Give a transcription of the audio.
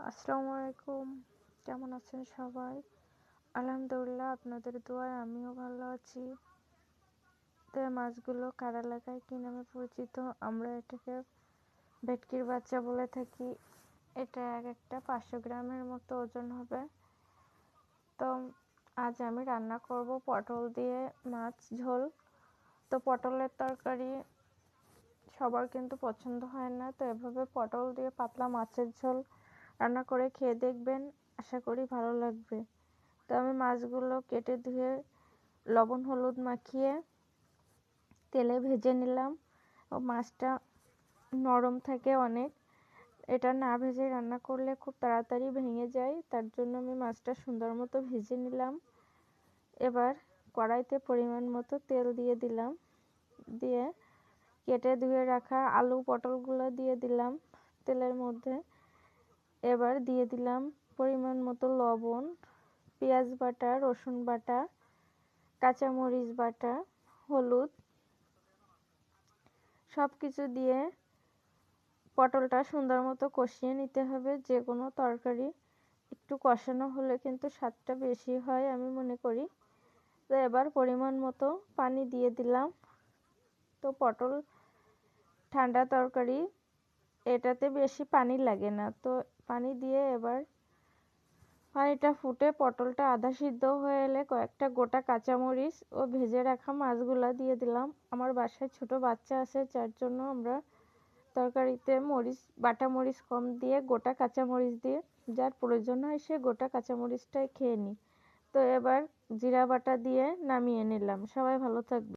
আসসালামু আলাইকুম। কেমন আছেন সবাই? আলহামদুলিল্লাহ, আপনাদের দোয়ায় আমিও ভালো আছি। তো এই মাছগুলো কার এলাকায় কী নামে পরিচিত? আমরা এটাকে ভেটকির বাচ্চা বলে থাকি। এটা এক একটা 500 গ্রামের মতো ওজন হবে। তো আজ আমি রান্না করব পটল দিয়ে মাছ ঝোল। তো পটলের তরকারি সবার কিন্তু পছন্দ হয় না, তো এভাবে পটল দিয়ে পাতলা মাছের ঝোল রান্না করে খেয়ে দেখবেন, আশা করি ভালো লাগবে। তো আমি মাছগুলো কেটে ধুয়ে লবণ হলুদ মাখিয়ে তেলে ভেজে নিলাম। ও মাছটা নরম থাকে অনেক, এটা না ভেজে রান্না করলে খুব তাড়াতাড়ি ভেঙে যায়, তার জন্য আমি মাছটা সুন্দর মতো ভেজে নিলাম। এবার কড়াইতে পরিমাণ মতো তেল দিয়ে দিলাম, দিয়ে কেটে ধুয়ে রাখা আলু পটলগুলো দিয়ে দিলাম তেলের মধ্যে। এবার দিয়ে দিলাম পরিমাণ মতো লবণ, পেঁয়াজ বাটা, রসুন বাটা, কাঁচামরিচ বাটা, হলুদ, সব কিছু দিয়ে পটলটা সুন্দর মতো কষিয়ে নিতে হবে। যে কোনো তরকারি একটু কষানো হলে কিন্তু স্বাদটা বেশি হয় আমি মনে করি। তো এবার পরিমাণ মতো পানি দিয়ে দিলাম। তো পটল ঠান্ডা তরকারি, এটাতে বেশি পানি লাগে না। তো পানি দিয়ে এবার পানিটা ফুটে পটলটা আধা সিদ্ধ হয়ে এলে কয়েকটা গোটা কাঁচামরিচ ও ভেজে রাখা মাছগুলা দিয়ে দিলাম। আমার বাসায় ছোট বাচ্চা আছে, যার জন্য আমরা তরকারিতে বাটা মরিচ কম দিয়ে গোটা কাঁচামরিচ দিয়ে, যার প্রয়োজন হয় সে গোটা কাঁচামরিচটাই খেয়ে নিই। তো এবার জিরা বাটা দিয়ে নামিয়ে নিলাম। সবাই ভালো থাকবে।